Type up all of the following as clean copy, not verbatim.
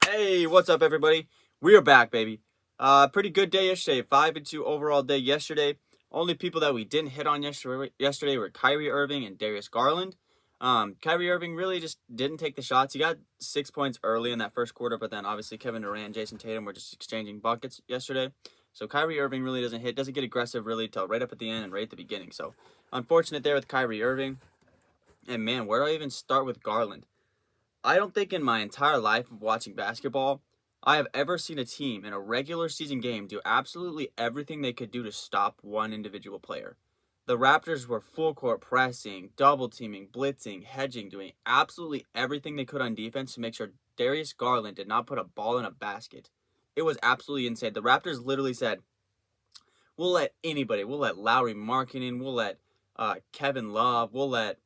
Hey, what's up, everybody? We are back, baby. Pretty good day yesterday. 5-2 overall day yesterday. Only people that we didn't hit on yesterday were Kyrie Irving and Darius Garland. Kyrie Irving really just didn't take the shots. He got 6 points early in that first quarter, but then obviously Kevin Durant and Jason Tatum were just exchanging buckets yesterday. So Kyrie Irving really doesn't get aggressive really till right up at the end and right at the beginning. So unfortunate there with Kyrie Irving. And man, where do I even start with Garland? I don't think in my entire life of watching basketball, I have ever seen a team in a regular season game do absolutely everything they could do to stop one individual player. The Raptors were full court pressing, double teaming, blitzing, hedging, doing absolutely everything they could on defense to make sure Darius Garland did not put a ball in a basket. It was absolutely insane. The Raptors literally said, we'll let anybody, we'll let Lowry Markkinen, we'll let Kevin Love, we'll let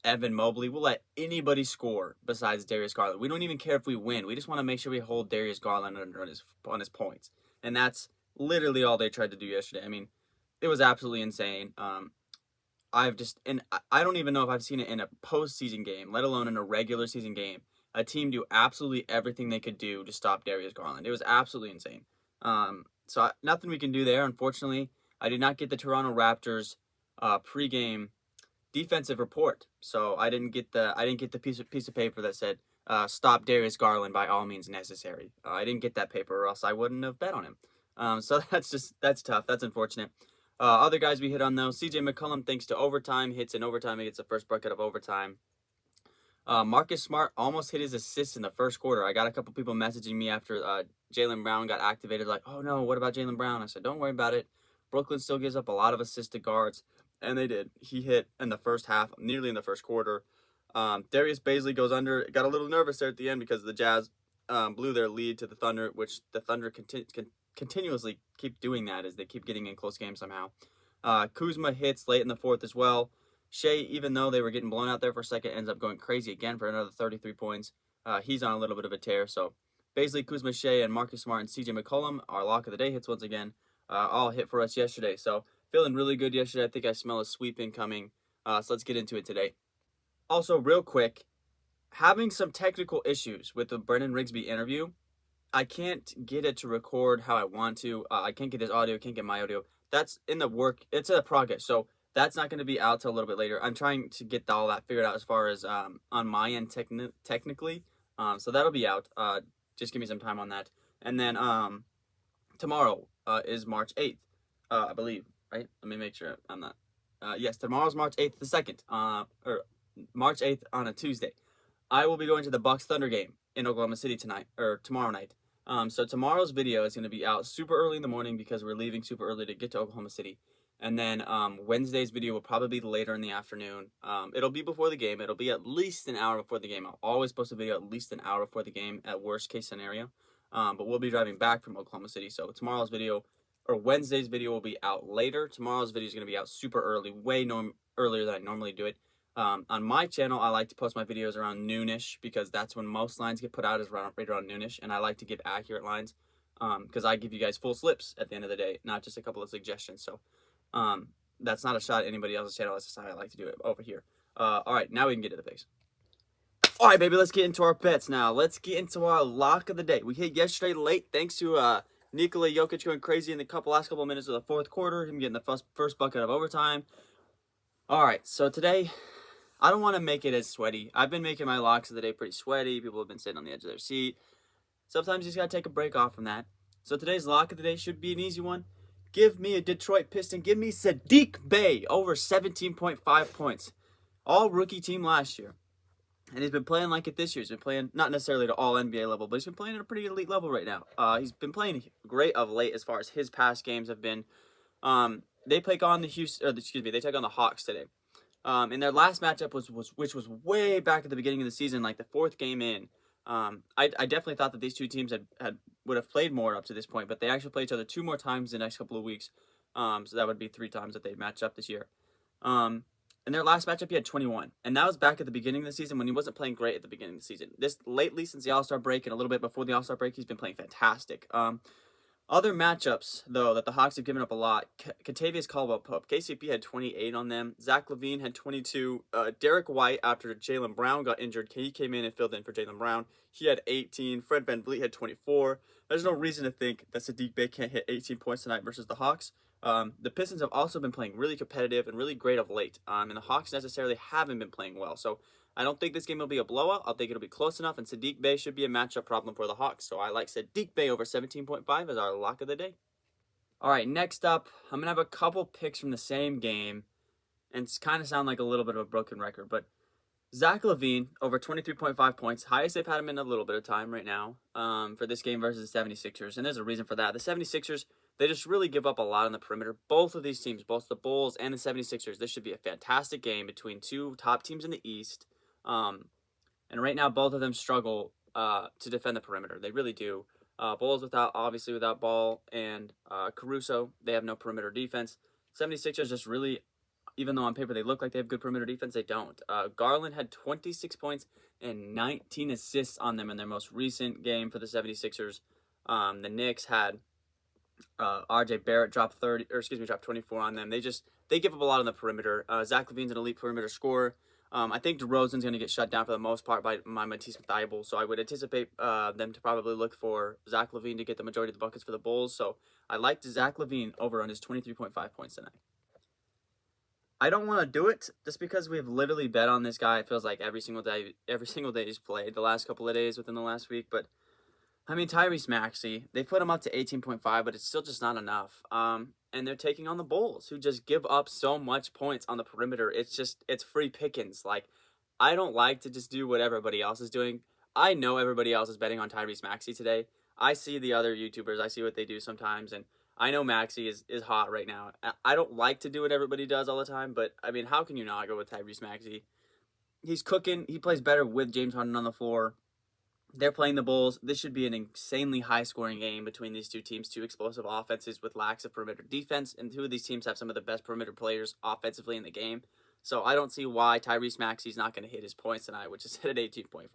Evan Mobley. We'll let anybody score besides Darius Garland. We don't even care if we win. We just want to make sure we hold Darius Garland on his points. And that's literally all they tried to do yesterday. I mean, it was absolutely insane. I don't even know if I've seen it in a postseason game, let alone in a regular season game. A team do absolutely everything they could do to stop Darius Garland. It was absolutely insane. Nothing we can do there. Unfortunately, I did not get the Toronto Raptors pregame defensive report, so I didn't get the piece of paper that said stop Darius Garland by all means necessary. I didn't get that paper, or else I wouldn't have bet on him. So that's tough. That's unfortunate. Other guys we hit on though, CJ McCollum, thanks to overtime, hits in overtime. He gets the first bucket of overtime. Marcus Smart almost hit his assist in the first quarter. I got a couple people messaging me after Jaylen Brown got activated, like, oh no, what about Jaylen Brown? I said, don't worry about it. Brooklyn still gives up a lot of assists to guards. And they did. He hit in the first half, nearly in the first quarter. Darius Bazley goes under. Got a little nervous there at the end because the Jazz blew their lead to the Thunder, which the Thunder continuously keep doing that as they keep getting in close games somehow. Kuzma hits late in the fourth as well. Shea, even though they were getting blown out there for a second, ends up going crazy again for another 33 points. He's on a little bit of a tear. So Bazley, Kuzma, Shea, and Marcus Smart and CJ McCollum, our lock of the day hits once again, all hit for us yesterday. So feeling really good yesterday. I think I smell a sweep incoming. So let's get into it today. Also, real quick, having some technical issues with the Brendan Rigsby interview. I can't get it to record how I want to. I can't get his audio, can't get my audio. That's in the work. It's a progress. So that's not going to be out till a little bit later. I'm trying to get all that figured out as far as on my end technically. So that'll be out. Just give me some time on that. And then tomorrow is March 8th, I believe. Right? Let me make sure I'm not. Yes, tomorrow's March 8th, the 2nd, or March 8th on a Tuesday. I will be going to the Bucks Thunder game in Oklahoma City tomorrow night. So tomorrow's video is going to be out super early in the morning because we're leaving super early to get to Oklahoma City. And then Wednesday's video will probably be later in the afternoon. It'll be before the game. It'll be at least an hour before the game. I'll always post a video at least an hour before the game at worst case scenario. But we'll be driving back from Oklahoma City. So tomorrow's video, or Wednesday's video, will be out later. Tomorrow's video is going to be out super early, way earlier than I normally do it. On my channel, I like to post my videos around noonish because that's when most lines get put out, is right around noonish, and I like to give accurate lines because I give you guys full slips at the end of the day, not just a couple of suggestions. So that's not a shot at anybody else's channel. That's just how I like to do it over here. All right, now we can get to the picks. All right, baby, let's get into our bets now. Let's get into our lock of the day. We hit yesterday late thanks to Nikola Jokic going crazy in the last couple of minutes of the fourth quarter, him getting the first bucket of overtime. All right, so today, I don't want to make it as sweaty. I've been making my locks of the day pretty sweaty. People have been sitting on the edge of their seat. Sometimes you just got to take a break off from that. So today's lock of the day should be an easy one. Give me a Detroit Piston. Give me Seddiq Bey over 17.5 points. All rookie team last year. And he's been playing like it this year. He's been playing, not necessarily at all NBA level, but he's been playing at a pretty elite level right now. He's been playing great of late as far as his past games have been. They take on they take on the Hawks today. In their last matchup, which was way back at the beginning of the season, like the fourth game in. I definitely thought that these two teams would have played more up to this point, but they actually play each other 2 more times in the next couple of weeks. So that would be 3 times that they match up this year. In their last matchup, he had 21, and that was back at the beginning of the season when he wasn't playing great at the beginning of the season. Lately, since the All-Star break and a little bit before the All-Star break, he's been playing fantastic. Other matchups, though, that the Hawks have given up a lot. Kentavious Caldwell-Pope. KCP had 28 on them. Zach Lavine had 22. Derek White, after Jaylen Brown got injured, he came in and filled in for Jaylen Brown. He had 18. Fred VanVleet had 24. There's no reason to think that Seddiq Bey can't hit 18 points tonight versus the Hawks. The Pistons have also been playing really competitive and really great of late. And the Hawks necessarily haven't been playing well. So I don't think this game will be a blowout. I think it'll be close enough, and Seddiq Bey should be a matchup problem for the Hawks. So I like Seddiq Bey over 17.5 as our lock of the day. All right, next up, I'm going to have a couple picks from the same game, and it's kind of sound like a little bit of a broken record, but Zach Lavine over 23.5 points, highest they've had him in a little bit of time right now for this game versus the 76ers, and there's a reason for that. The 76ers, they just really give up a lot on the perimeter. Both of these teams, both the Bulls and the 76ers, this should be a fantastic game between two top teams in the East. And right now, both of them struggle to defend the perimeter. They really do. Bulls obviously without Ball and Caruso, they have no perimeter defense. 76ers just really, even though on paper they look like they have good perimeter defense, they don't. Garland had 26 points and 19 assists on them in their most recent game for the 76ers. The Knicks had RJ Barrett dropped 24 on them. They give up a lot on the perimeter. Zach Lavine's an elite perimeter scorer. I think DeRozan's going to get shut down for the most part by Matisse Thybulle, so I would anticipate them to probably look for Zach Lavine to get the majority of the buckets for the Bulls. So I liked Zach Lavine over on his 23.5 points tonight. I don't want to do it just because we've literally bet on this guy. It feels like every single day he's played the last couple of days within the last week. But I mean, Tyrese Maxey, they put him up to 18.5, but it's still just not enough. And they're taking on the Bulls, who just give up so much points on the perimeter. It's free pickings. Like, I don't like to just do what everybody else is doing. I know everybody else is betting on Tyrese Maxey today. I see the other YouTubers. I see what they do sometimes, and I know Maxey is hot right now. I don't like to do what everybody does all the time, but, I mean, how can you not go with Tyrese Maxey? He's cooking. He plays better with James Harden on the floor. They're playing the Bulls. This should be an insanely high-scoring game between these two teams, two explosive offenses with lacks of perimeter defense, and two of these teams have some of the best perimeter players offensively in the game. So I don't see why Tyrese Maxey's not going to hit his points tonight, which is hit at 18.5.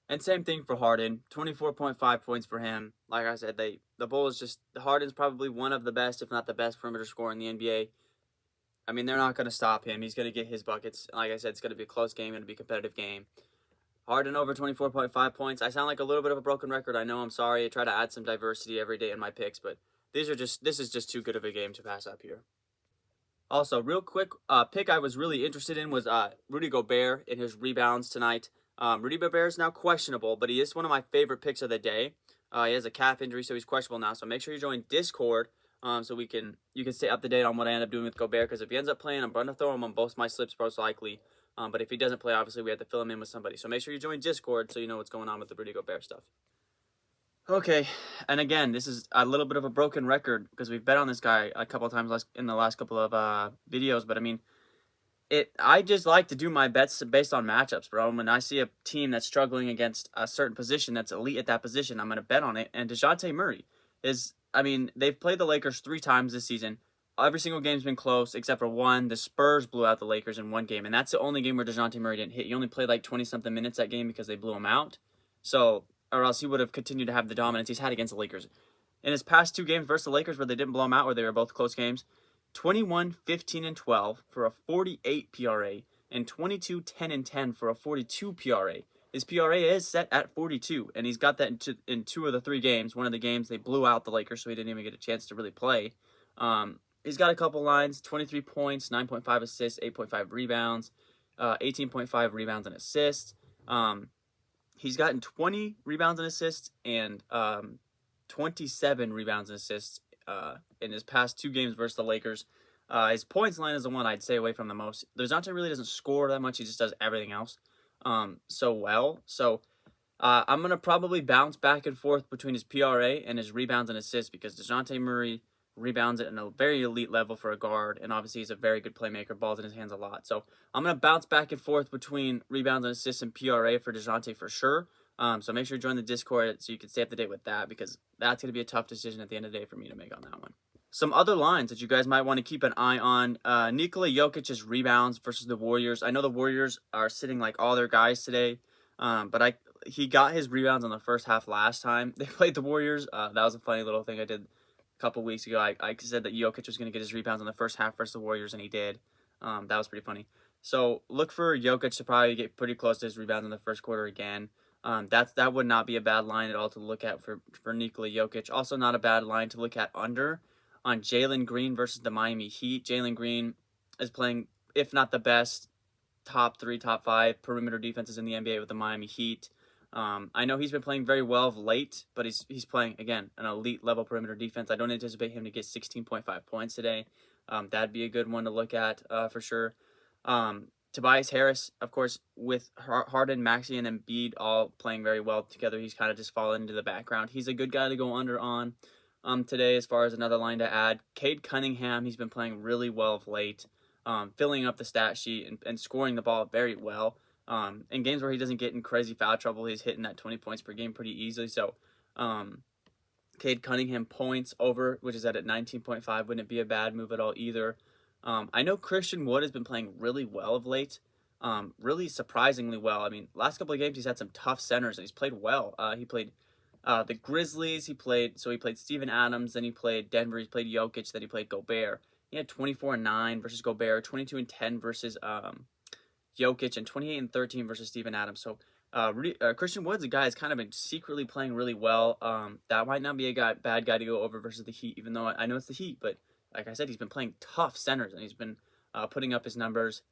And same thing for Harden, 24.5 points for him. Like I said, the Bulls Harden's probably one of the best, if not the best, perimeter scorer in the NBA. I mean, they're not going to stop him. He's going to get his buckets. Like I said, it's going to be a close game, going to be a competitive game. Harden over 24.5 points. I sound like a little bit of a broken record. I know, I'm sorry. I try to add some diversity every day in my picks, but this is just too good of a game to pass up here. Also, real quick, pick I was really interested in was Rudy Gobert in his rebounds tonight. Rudy Gobert is now questionable, but he is one of my favorite picks of the day. He has a calf injury, so he's questionable now. So make sure you join Discord so you can stay up to date on what I end up doing with Gobert, because if he ends up playing, I'm going to throw him on both my slips most likely. But if he doesn't play, obviously we have to fill him in with somebody. So make sure you join Discord so you know what's going on with the Rudy Gobert stuff. Okay, and again, this is a little bit of a broken record because we've bet on this guy a couple of times in the last couple of videos. But I mean, I just like to do my bets based on matchups, bro. When I see a team that's struggling against a certain position that's elite at that position, I'm going to bet on it. And Dejounte Murray they've played the Lakers 3 times this season. Every single game's been close except for one. The Spurs blew out the Lakers in one game, and that's the only game where Dejounte Murray didn't hit. He only played like 20-something minutes that game because they blew him out. So, or else he would have continued to have the dominance he's had against the Lakers. In his past 2 games versus the Lakers where they didn't blow him out, where they were both close games, 21, 15, and 12 for a 48 PRA, and 22, 10, and 10 for a 42 PRA. His PRA is set at 42, and he's got that in 2 of the 3 games. One of the games they blew out the Lakers, so he didn't even get a chance to really play. He's got a couple lines, 23 points, 9.5 assists, 8.5 rebounds, 18.5 rebounds and assists. He's gotten 20 rebounds and assists and 27 rebounds and assists in his past 2 games versus the Lakers. His points line is the one I'd stay away from the most. Dejounte really doesn't score that much. He just does everything else so well. So I'm going to probably bounce back and forth between his PRA and his rebounds and assists because Dejounte Murray rebounds at a very elite level for a guard, and obviously he's a very good playmaker, balls in his hands a lot. So I'm going to bounce back and forth between rebounds and assists and PRA for Dejounte for sure. So make sure you join the Discord so you can stay up to date with that, because that's going to be a tough decision at the end of the day for me to make on that one. Some other lines that you guys might want to keep an eye on. Nikola Jokic's rebounds versus the Warriors. I know the Warriors are sitting like all their guys today, but he got his rebounds on the first half last time they played the Warriors. That was a funny little thing I did a couple weeks ago. I said that Jokic was going to get his rebounds on the first half versus the Warriors, and he did. That was pretty funny. So look for Jokic to probably get pretty close to his rebounds in the first quarter again. That would not be a bad line at all to look at for Nikola Jokic. Also not a bad line to look at under on Jalen Green versus the Miami Heat. Jalen Green is playing, if not the best, top 3, top 5 perimeter defenses in the NBA with the Miami Heat. I know he's been playing very well of late, but he's playing, again, an elite level perimeter defense. I don't anticipate him to get 16.5 points today. That'd be a good one to look at for sure. Tobias Harris, of course, with Harden, Maxey, and Embiid all playing very well together, he's kind of just fallen into the background. He's a good guy to go under on today as far as another line to add. Cade Cunningham, he's been playing really well of late, filling up the stat sheet and scoring the ball very well. In games where he doesn't get in crazy foul trouble, he's hitting that 20 points per game pretty easily. So Cade Cunningham points over, which is at 19.5, wouldn't be a bad move at all either. I know Christian Wood has been playing really well of late, really surprisingly well. I mean, last couple of games he's had some tough centers and he's played well. He played the Grizzlies, he played Steven Adams, then he played Denver, he played Jokic, then he played Gobert. He had 24-9 versus Gobert, 22-10 versus Jokic, and 28-13 versus Steven Adams. So Christian Wood's a guy who's kind of been secretly playing really well. That might not be a bad guy to go over versus the Heat, even though I know it's the Heat, but like I said, he's been playing tough centers, and he's been putting up his numbers.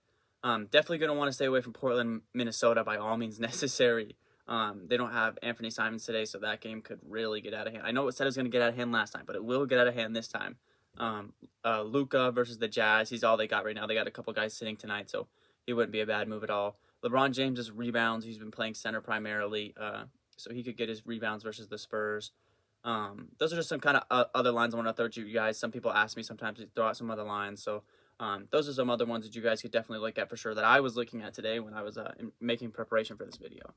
Definitely going to want to stay away from Portland, Minnesota by all means necessary. They don't have Anthony Simons today, so that game could really get out of hand. I know it said it was going to get out of hand last time, but it will get out of hand this time. Luka versus the Jazz, he's all they got right now. They got a couple guys sitting tonight, so he wouldn't be a bad move at all. LeBron James' rebounds, he's been playing center primarily, so he could get his rebounds versus the Spurs. Those are just some kind of other lines I want to throw to you guys. Some people ask me sometimes to throw out some other lines, so those are some other ones that you guys could definitely look at for sure that I was looking at today when I was making preparation for this video.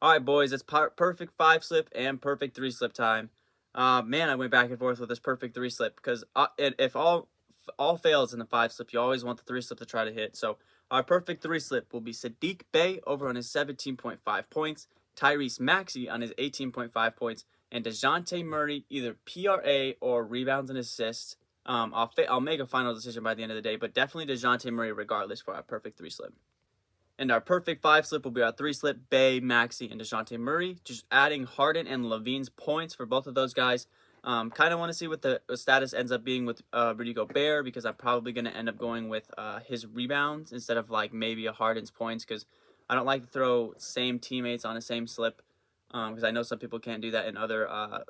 All right, boys, it's perfect 5 slip and perfect 3 slip time. Man, I went back and forth with this perfect 3 slip because if all fails in the 5 slip, you always want the 3 slip to try to hit. So our perfect 3 slip will be Seddiq Bey over on his 17.5 points, Tyrese Maxey on his 18.5 points, and Dejounte Murray either PRA or rebounds and assists. I'll make a final decision by the end of the day, but definitely Dejounte Murray regardless for our perfect 3 slip. And our perfect 5 slip will be our 3 slip, Bey, Maxey, and Dejounte Murray. Just adding Harden and Lavine's points for both of those guys. Kind of want to see what the status ends up being with Rudy Gobert, because I'm probably going to end up going with his rebounds instead of like maybe a Harden's points, because I don't like to throw same teammates on the same slip, because I know some people can't do that in other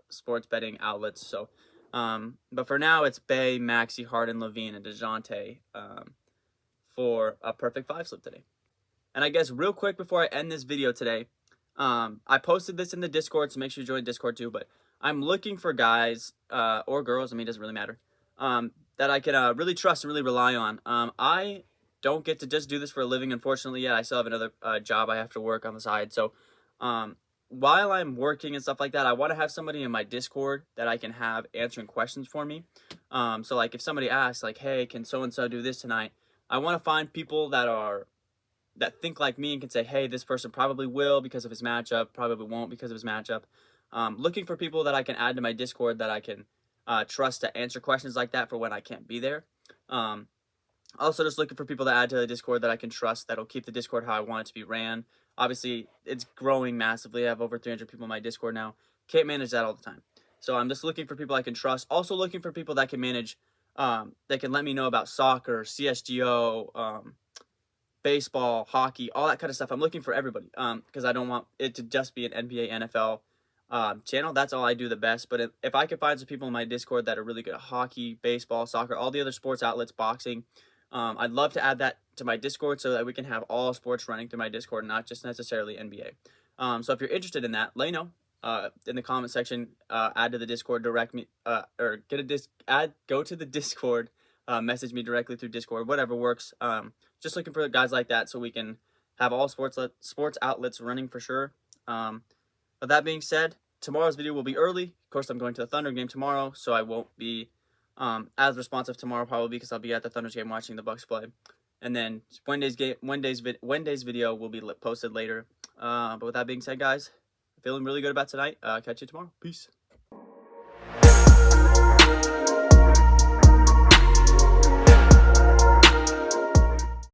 sports betting outlets. So, but for now, it's Bey, Maxey, Harden, Lavine, and Dejounte for a perfect 5 slip today. And I guess real quick before I end this video today, I posted this in the Discord, so make sure you join Discord too. But I'm looking for guys or girls, I mean, it doesn't really matter, that I can really trust and really rely on. I don't get to just do this for a living, unfortunately, yet. I still have another job I have to work on the side. So while I'm working and stuff like that, I want to have somebody in my Discord that I can have answering questions for me. So like if somebody asks, like, hey, can so-and-so do this tonight? I want to find people that think like me and can say, hey, this person probably will because of his matchup, probably won't because of his matchup. Looking for people that I can add to my Discord that I can trust to answer questions like that for when I can't be there. Also just looking for people to add to the Discord that I can trust that'll keep the Discord how I want it to be ran. Obviously, it's growing massively. I have over 300 people in my Discord now. Can't manage that all the time. So I'm just looking for people I can trust. Also looking for people that can manage, that can let me know about soccer, CSGO, baseball, hockey, all that kind of stuff. I'm looking for everybody because I don't want it to just be an NBA, NFL channel. That's all I do the best. But if I could find some people in my Discord that are really good at hockey, baseball, soccer, all the other sports outlets, boxing, I'd love to add that to my Discord so that we can have all sports running through my Discord, not just necessarily NBA. So if you're interested in that, let me know in the comment section. Add to the Discord, direct me, or go to the Discord, message me directly through Discord, whatever works. Just looking for guys like that so we can have all sports outlets running for sure. But that being said, tomorrow's video will be early. Of course, I'm going to the Thunder game tomorrow, so I won't be as responsive tomorrow probably because I'll be at the Thunder's game watching the Bucks play. And then Wednesday's video will be posted later. But with that being said, guys, feeling really good about tonight. Catch you tomorrow. Peace.